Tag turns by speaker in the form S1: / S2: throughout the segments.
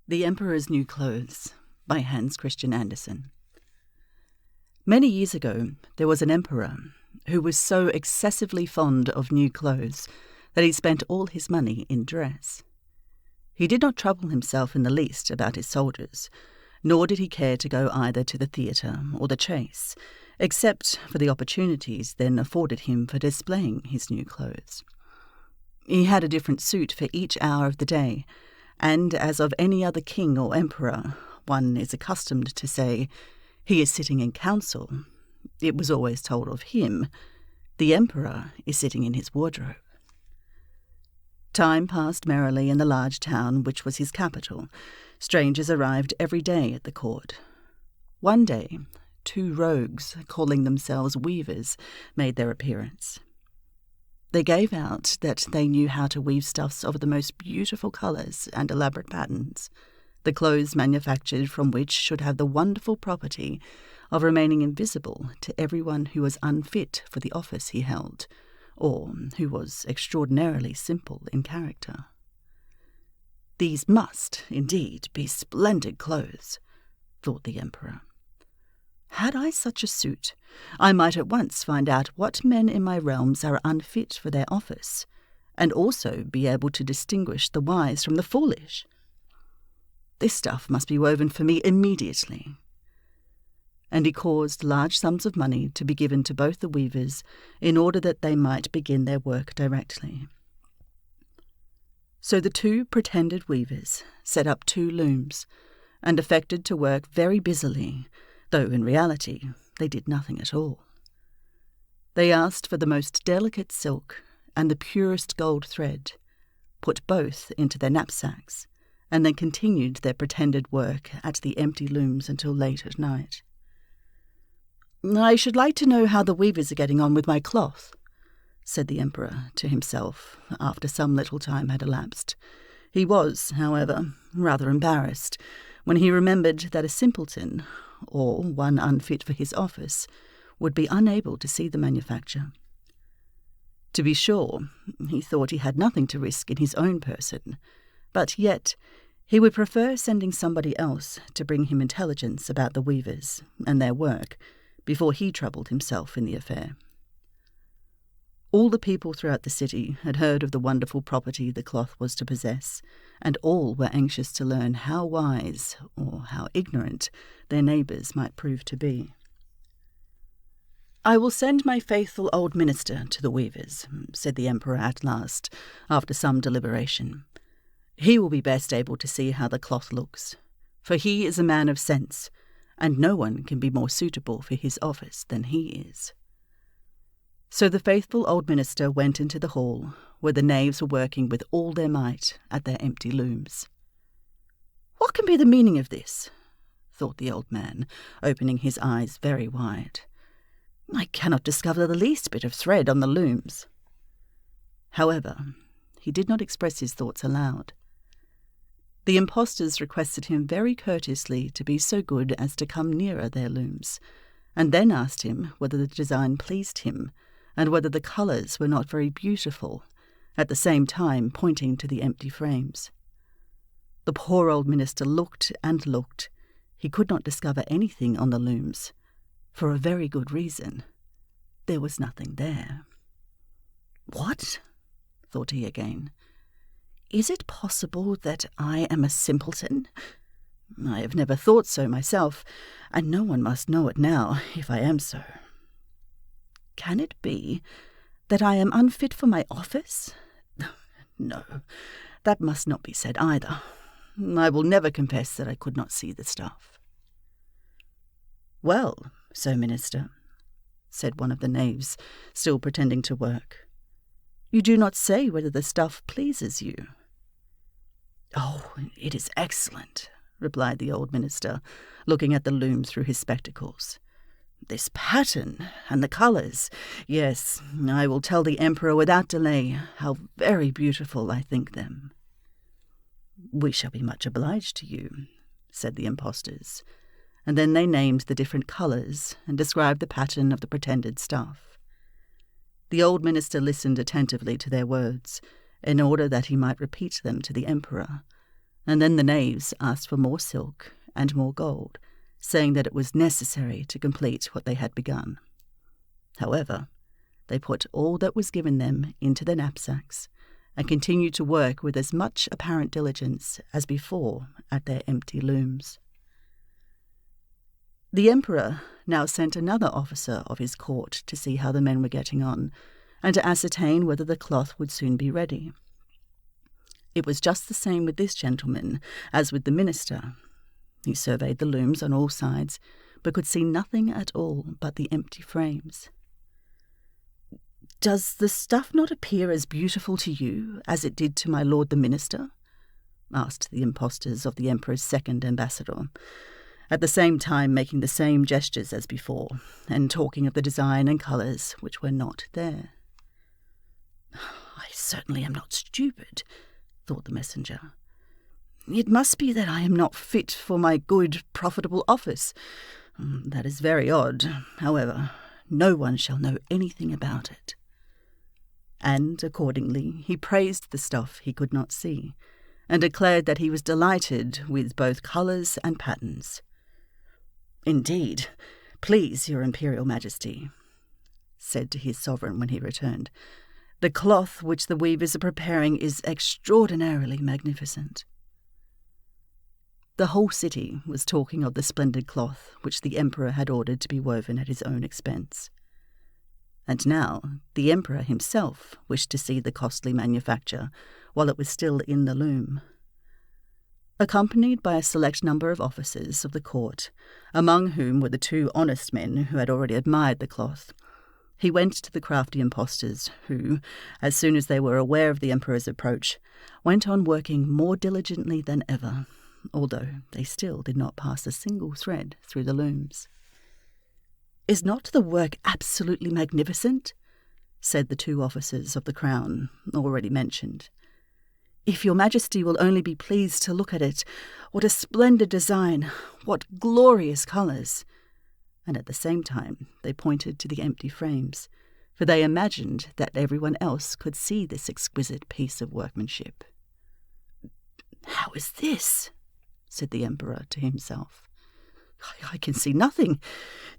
S1: The Emperor's New Clothes by Hans Christian Andersen. Many years ago, there was an emperor who was so excessively fond of new clothes that he spent all his money in dress. He did not trouble himself in the least about his soldiers, nor did he care to go either to the theatre or the chase, except for the opportunities then afforded him for displaying his new clothes. He had a different suit for each hour of the day, and as of any other king or emperor, one is accustomed to say, "He is sitting in council," it was always told of him, "The emperor is sitting in his wardrobe." Time passed merrily in the large town which was his capital. Strangers arrived every day at the court. One day, 2 rogues, calling themselves weavers, made their appearance. They gave out that they knew how to weave stuffs of the most beautiful colours and elaborate patterns, the clothes manufactured from which should have the wonderful property of remaining invisible to everyone who was unfit for the office he held, or who was extraordinarily simple in character. These must, indeed, be splendid clothes, thought the emperor. Had I such a suit, I might at once find out what men in my realms are unfit for their office, and also be able to distinguish the wise from the foolish. This stuff must be woven for me immediately. And he caused large sums of money to be given to both the weavers in order that they might begin their work directly. So the 2 pretended weavers set up 2 looms and affected to work very busily, though in reality they did nothing at all. They asked for the most delicate silk and the purest gold thread, put both into their knapsacks, and then continued their pretended work at the empty looms until late at night. "I should like to know how the weavers are getting on with my cloth," said the emperor to himself after some little time had elapsed. He was, however, rather embarrassed when he remembered that a simpleton, or one unfit for his office, would be unable to see the manufacture. To be sure, he thought he had nothing to risk in his own person, but yet he would prefer sending somebody else to bring him intelligence about the weavers and their work before he troubled himself in the affair. All the people throughout the city had heard of the wonderful property the cloth was to possess, and all were anxious to learn how wise or how ignorant their neighbours might prove to be. "I will send my faithful old minister to the weavers," said the emperor at last, after some deliberation. "He will be best able to see how the cloth looks, for he is a man of sense, and no one can be more suitable for his office than he is." So the faithful old minister went into the hall, where the knaves were working with all their might at their empty looms. "What can be the meaning of this?" thought the old man, opening his eyes very wide. "I cannot discover the least bit of thread on the looms." However, he did not express his thoughts aloud. The impostors requested him very courteously to be so good as to come nearer their looms, and then asked him whether the design pleased him, and whether the colours were not very beautiful, at the same time pointing to the empty frames. The poor old minister looked and looked. He could not discover anything on the looms, for a very good reason. There was nothing there. "What?" thought he again. "Is it possible that I am a simpleton? I have never thought so myself, and no one must know it now if I am so. Can it be that I am unfit for my office? No, that must not be said either. I will never confess that I could not see the stuff." "Well, Sir Minister," said one of the knaves, still pretending to work, "you do not say whether the stuff pleases you." "Oh, it is excellent," replied the old minister, looking at the loom through his spectacles. "This pattern and the colours, yes, I will tell the emperor without delay how very beautiful I think them." "We shall be much obliged to you," said the impostors, and then they named the different colours and described the pattern of the pretended stuff. The old minister listened attentively to their words, in order that he might repeat them to the emperor, And then the knaves asked for more silk and more gold, saying that it was necessary to complete what they had begun. However, they put all that was given them into their knapsacks and continued to work with as much apparent diligence as before at their empty looms. The emperor now sent another officer of his court to see how the men were getting on, and to ascertain whether the cloth would soon be ready. It was just the same with this gentleman as with the minister. He surveyed the looms on all sides, but could see nothing at all but the empty frames. "Does the stuff not appear as beautiful to you as it did to my lord the minister?" asked the impostors of the emperor's second ambassador, at the same time making the same gestures as before, and talking of the design and colours which were not there. "I certainly am not stupid," thought the messenger. "It must be that I am not fit for my good, profitable office. That is very odd. However, no one shall know anything about it." And accordingly he praised the stuff he could not see, and declared that he was delighted with both colours and patterns. "Indeed, please your imperial majesty," said to his sovereign when he returned, "the cloth which the weavers are preparing is extraordinarily magnificent." The whole city was talking of the splendid cloth which the emperor had ordered to be woven at his own expense. And now the emperor himself wished to see the costly manufacture while it was still in the loom. Accompanied by a select number of officers of the court, among whom were the two honest men who had already admired the cloth, he went to the crafty impostors, who, as soon as they were aware of the emperor's approach, went on working more diligently than ever, although they still did not pass a single thread through the looms. "Is not the work absolutely magnificent?" said the two officers of the crown already mentioned. "If your majesty will only be pleased to look at it, what a splendid design, what glorious colours!" And at the same time they pointed to the empty frames, for they imagined that everyone else could see this exquisite piece of workmanship. "How is this?" said the emperor to himself. I can see nothing.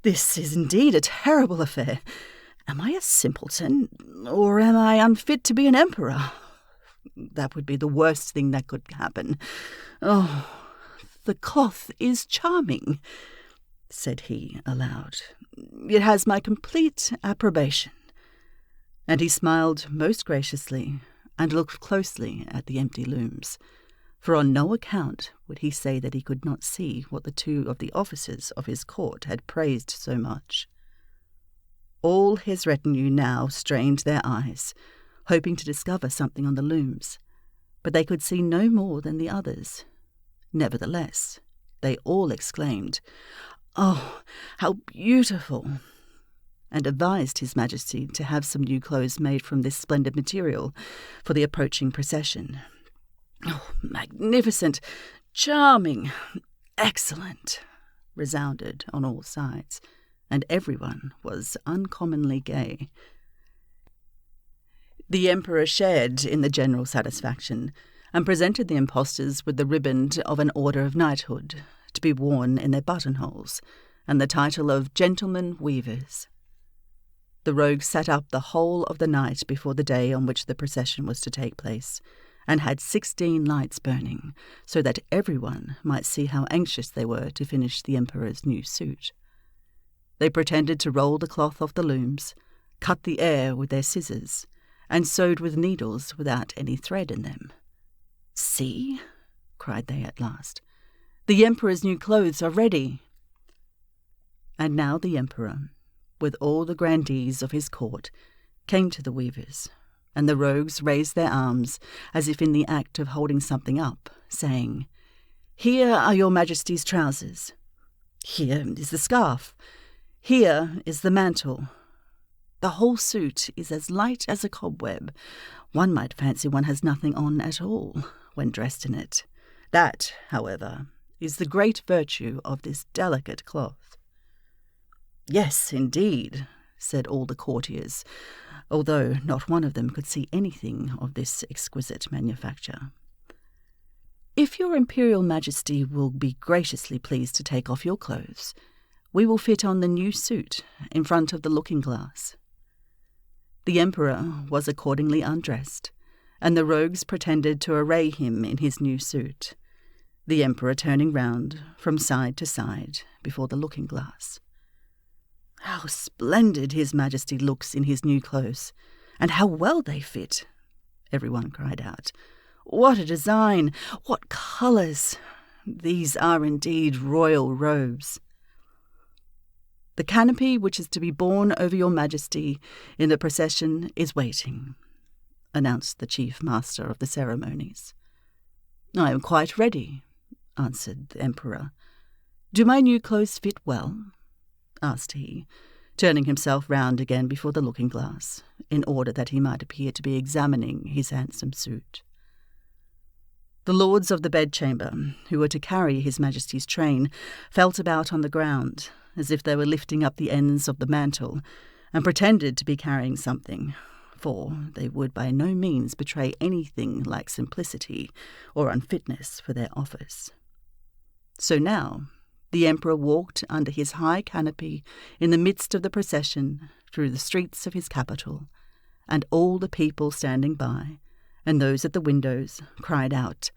S1: This is indeed a terrible affair. Am I a simpleton, or am I unfit to be an emperor? That would be the worst thing that could happen. Oh, the cloth is charming," said he aloud. "It has my complete approbation." And he smiled most graciously and looked closely at the empty looms, for on no account would he say that he could not see what the two of the officers of his court had praised so much. All his retinue now strained their eyes, hoping to discover something on the looms, but they could see no more than the others. Nevertheless, they all exclaimed, "Oh, how beautiful!" and advised His Majesty to have some new clothes made from this splendid material for the approaching procession. "Oh, magnificent, charming, excellent," resounded on all sides, and everyone was uncommonly gay. The emperor shared in the general satisfaction, and presented the impostors with the riband of an order of knighthood, to be worn in their buttonholes, and the title of Gentlemen Weavers. The rogues sat up the whole of the night before the day on which the procession was to take place, and had 16 lights burning, so that everyone might see how anxious they were to finish the emperor's new suit. They pretended to roll the cloth off the looms, cut the air with their scissors, and sewed with needles without any thread in them. "See," cried they at last, "the emperor's new clothes are ready." And now the emperor, with all the grandees of his court, came to the weavers, and the rogues raised their arms as if in the act of holding something up, saying, "Here are your majesty's trousers. Here is the scarf. Here is the mantle. The whole suit is as light as a cobweb. One might fancy one has nothing on at all when dressed in it. That, however, is the great virtue of this delicate cloth." "Yes, indeed," said all the courtiers, although not one of them could see anything of this exquisite manufacture. "If your Imperial Majesty will be graciously pleased to take off your clothes, we will fit on the new suit in front of the looking-glass." The Emperor was accordingly undressed, and the rogues pretended to array him in his new suit, the Emperor turning round from side to side before the looking-glass. "How splendid His Majesty looks in his new clothes, and how well they fit!" everyone cried out. "What a design! What colours! These are indeed royal robes." "The canopy which is to be borne over your Majesty in the procession is waiting," announced the chief master of the ceremonies. "I am quite ready," answered the Emperor. "Do my new clothes fit well?" asked he, turning himself round again before the looking-glass, in order that he might appear to be examining his handsome suit. The lords of the bedchamber, who were to carry His Majesty's train, felt about on the ground, as if they were lifting up the ends of the mantle, and pretended to be carrying something, for they would by no means betray anything like simplicity or unfitness for their office. So now the Emperor walked under his high canopy in the midst of the procession through the streets of his capital, and all the people standing by, and those at the windows, cried out,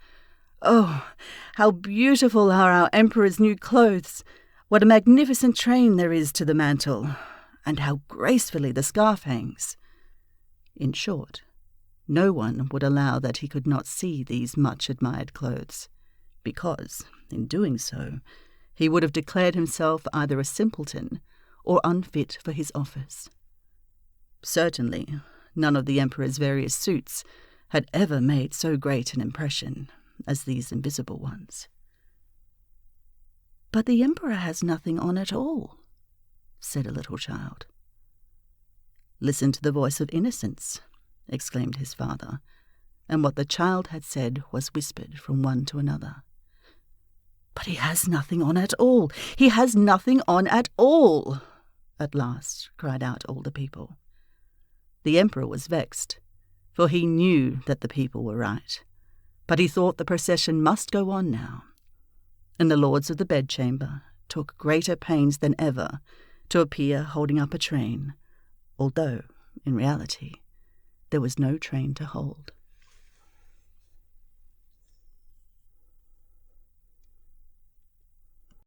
S1: "Oh, how beautiful are our Emperor's new clothes! What a magnificent train there is to the mantle! And how gracefully the scarf hangs!" In short, no one would allow that he could not see these much-admired clothes, because, in doing so, he would have declared himself either a simpleton or unfit for his office. Certainly, none of the Emperor's various suits had ever made so great an impression as these invisible ones. "But the Emperor has nothing on at all," said a little child. "Listen to the voice of innocence," exclaimed his father, and what the child had said was whispered from one to another. "But he has nothing on at all! He has nothing on at all!" at last cried out all the people. The Emperor was vexed, for he knew that the people were right, but he thought the procession must go on now, and the lords of the bedchamber took greater pains than ever to appear holding up a train, although, in reality, there was no train to hold.